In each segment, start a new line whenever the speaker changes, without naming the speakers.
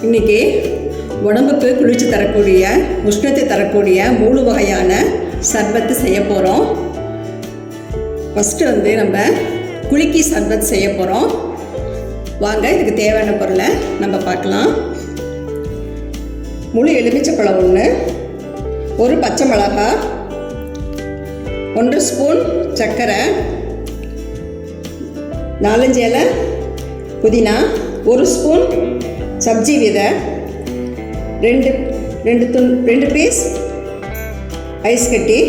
இன்றைக்கி உடம்புக்கு குளிர்ச்சி தரக்கூடிய, உஷ்ணத்தை தரக்கூடிய 3 வகையான சர்பத்து செய்ய போகிறோம். ஃபஸ்ட்டு நம்ம குலுக்கி சர்பத் செய்ய போகிறோம். வாங்க, இதுக்கு தேவையான பொருளை நம்ம பார்க்கலாம். முழு எலுமிச்சைப்பழம் 1, 1 பச்சை மிளகாய், 1 ஸ்பூன் சர்க்கரை, 4-5 இலை புதினா, 1 ஸ்பூன் சப்ஜி விதை, 2 பீஸ் ஐஸ் கட்டி,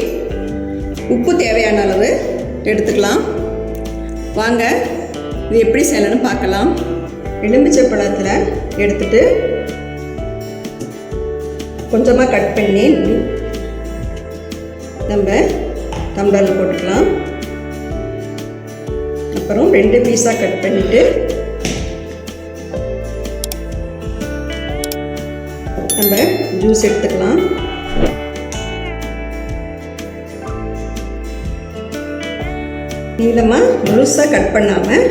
உப்பு தேவையான அளவு எடுத்துக்கலாம். வாங்க, இது எப்படி செய்யலாம்னு பார்க்கலாம். எலுமிச்சை பழத்தில் எடுத்துட்டு கொஞ்சமாக கட் பண்ணி நம்ம டம்ளரில் போட்டுக்கலாம். அப்புறம் 2 பீஸாக கட் பண்ணிவிட்டு நம்ம ஜூஸ் எடுத்துக்கலாம். நீளமாக முழுசாக கட் பண்ணாமல்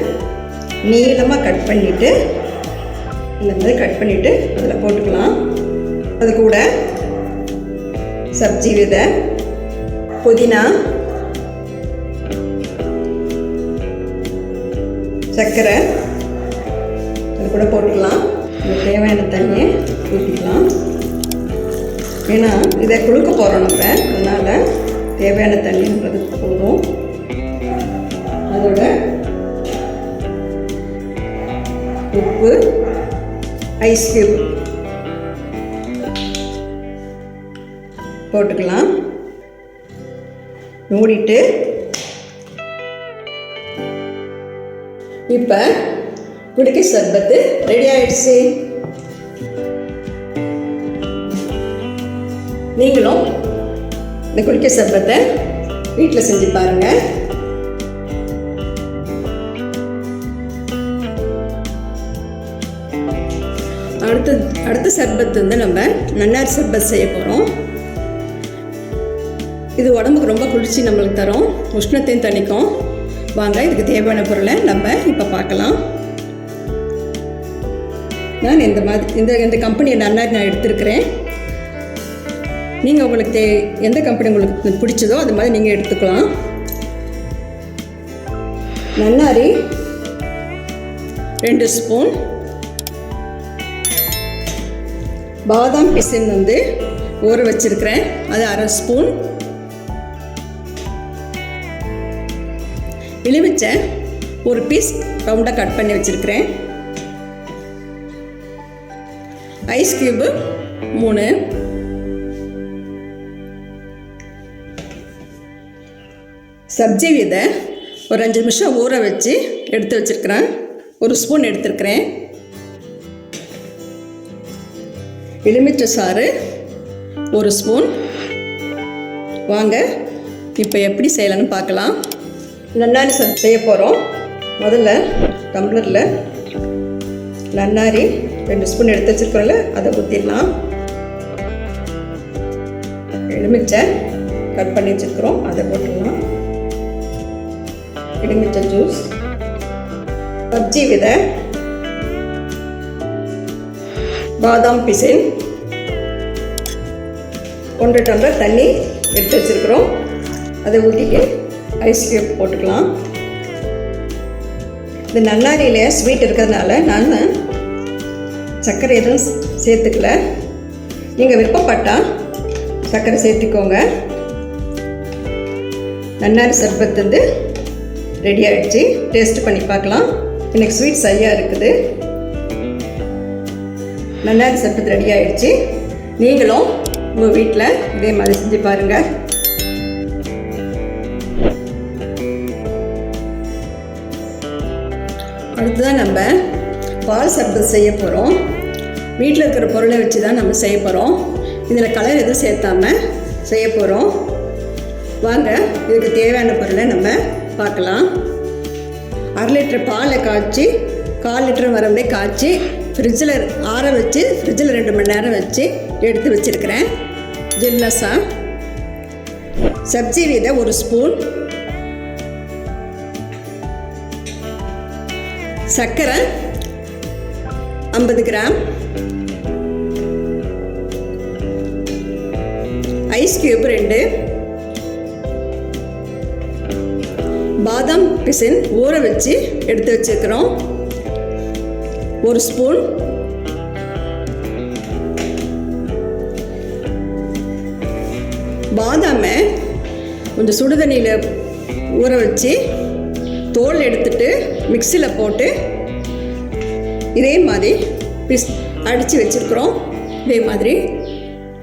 நீளமாக கட் பண்ணிவிட்டு இந்த மாதிரி கட் பண்ணிவிட்டு அதில் போட்டுக்கலாம். அது கூட சப்ஜி விதை, புதினா, சர்க்கரை அது கூட போட்டுக்கலாம். தேவையான தண்ணியை ஊற்றிக்கலாம். ஏன்னா இதை குளுக்க போகிறோம் நம்ம, அதனால் தேவையான தண்ணின்றது போதும். அதோட உப்பு, ஐஸ் கியூப் போட்டுக்கலாம். மூடிட்டு இப்போ குலுக்கி சர்பத்து ரெடி ஆயிடுச்சு. நீங்களும் இந்த குலுக்கி சர்பத்தை வீட்டில் செஞ்சு பாருங்கள். அடுத்த சர்பத்து நம்ம நன்னாரி சர்பத் செய்ய போகிறோம். இது உடம்புக்கு ரொம்ப குளிர்ச்சி நம்மளுக்கு தரும், உஷ்ணத்தையும் தணிக்கும். வாங்க, இதுக்கு தேவையான பொருளை நம்ம இப்போ பார்க்கலாம். நான் இந்த கம்பெனி நன்னாரி நான் எடுத்துருக்கிறேன். நீங்கள் உங்களுக்கு எந்த கம்பெனி உங்களுக்கு பிடிச்சதோ அது மாதிரி நீங்கள் எடுத்துக்கலாம். நன்னாரி 2 ஸ்பூன், பாதாம் பிசின் ஊற வச்சுருக்கிறேன், அது 1/2 ஸ்பூன், எலுமிச்சை 1 பீஸ் ரவுண்டாக கட் பண்ணி வச்சுருக்கிறேன், ஐஸ் கியூபு 3, சப்ஜி விதை ஒரு 5 நிமிஷம் ஊற வச்சு எடுத்து வச்சுருக்கிறேன், 1 ஸ்பூன் எடுத்துருக்கிறேன், எலுமிச்சை சாறு 1 ஸ்பூன். வாங்க, இப்போ எப்படி செய்யலான்னு பார்க்கலாம். நன்னாரி செய்ய போகிறோம். முதல்ல டம்ளரில் நன்னாரி 2 ஸ்பூன் எடுத்து வச்சுருக்கோம்ல, அதை ஊற்றிடலாம். எலுமிச்சை கட் பண்ணி வச்சுருக்கிறோம், அதை போட்டுடலாம். எலுமிச்சை ஜூஸ், சப்ஜி விதை, பாதாம் பிசின், 1 டம்ளர் தண்ணி எடுத்து வச்சுருக்கிறோம், அதை ஊற்றிட்டு ஐஸ் கியூப் போட்டுக்கலாம். இந்த நன்னாரியில் ஸ்வீட் இருக்கிறதுனால நான் சர்க்கரை எதுவும் சேர்த்துக்கல. நீங்கள் விருப்பப்பட்டால் சர்க்கரை சேர்த்துக்கோங்க. நன்னாரி சர்பத்து ரெடி ஆகிடுச்சு. டேஸ்ட்டு பண்ணி பார்க்கலாம். எனக்கு ஸ்வீட் சரியாக இருக்குது. நன்னாரி சர்பத்து ரெடி ஆகிடுச்சு. நீங்களும் உங்கள் வீட்டில் இதே மாதிரி செஞ்சு பாருங்கள். அடுத்ததான் நம்ம பால் சர்பத் செய்ய போகிறோம். வீட்டில் இருக்கிற பொருளை வச்சு தான் நம்ம செய்ய போகிறோம். இதில் கலர் எதுவும் சேர்த்தாமல் செய்ய போகிறோம். வாங்க, இதுக்கு தேவையான பொருளை நம்ம பார்க்கலாம். 1/2 லிட்டர் பாலை காய்ச்சி 1/4 லிட்டர் வரம்பே காய்ச்சி ஃப்ரிட்ஜில் ஆற வச்சு ஃப்ரிட்ஜில் 2 மணி நேரம் வச்சு எடுத்து வச்சுருக்கிறேன். ஜில்லஸாக சப்ஜி விதை 1 ஸ்பூன், சர்க்கரை 50 கிராம், ஐஸ் கியூப் 2, பாதாம் பிசின் ஊற வச்சு எடுத்து வச்சுக்கிறோம் 1 ஸ்பூன், பாதாமை கொஞ்சம் சுடுதண்ணியில் ஊற வச்சு தோல் எடுத்துட்டு மிக்சியில் போட்டு இதே மாதிரி அடித்து வச்சுருக்குறோம். இதே மாதிரி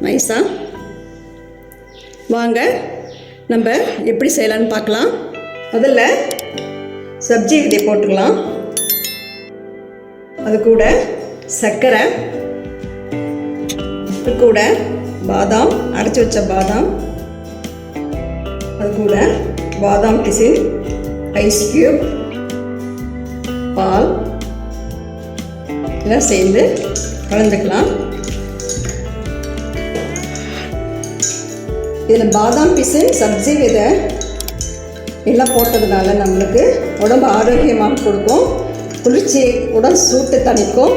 நைஸாக. வாங்க நம்ம எப்படி செய்யலான்னு பார்க்கலாம். முதல்ல சப்ஜி விதை போட்டுக்கலாம். அது கூட சர்க்கரை, அது கூட பாதாம், அரைச்சி வச்ச பாதாம், அது கூட பாதாம் பிசின், ஐஸ் கியூப், பால் எல்லாம் சேர்ந்து கலந்துக்கலாம். இதில் பாதாம் பிசின், சப்ஜி விதை எல்லாம் போட்டதுனால நம்மளுக்கு உடம்பு ஆரோக்கியமாக கொடுக்கும், குளிர்ச்சி உடல் சூட்டு தணிக்கும்.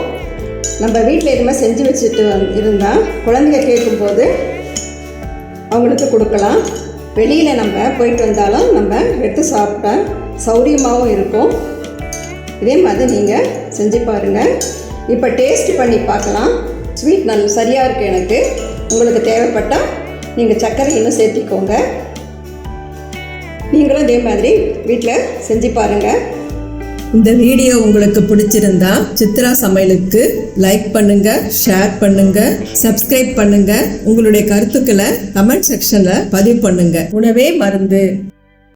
நம்ம வீட்டில் எதுவுமே செஞ்சு வச்சுட்டு இருந்தால் குழந்தைங்க கேட்கும்போது அவங்களுக்கு கொடுக்கலாம். வெளியில் நம்ம போயிட்டு வந்தாலும் நம்ம எடுத்து சாப்பிட்டா சௌரியமாகவும் இருக்கும். இதே மாதிரி நீங்கள் செஞ்சு பாருங்கள். இப்போ டேஸ்ட் பண்ணி பார்க்கலாம். ஸ்வீட் நல்ல சரியாக இருக்குது எனக்கு. உங்களுக்கு தேவைப்பட்டால் நீங்கள் சர்க்கரை இன்னும் சேர்த்திக்கோங்க. நீங்களும் இதே மாதிரி வீட்டில் செஞ்சு பாருங்கள். இந்த வீடியோ உங்களுக்கு பிடிச்சிருந்தா சித்ரா சமையலுக்கு லைக் பண்ணுங்க, ஷேர் பண்ணுங்க, சப்ஸ்கிரைப் பண்ணுங்க. உங்களுடைய கருத்துக்களை கமெண்ட் செக்ஷன்ல பதிவு பண்ணுங்க. உணவே மருந்து.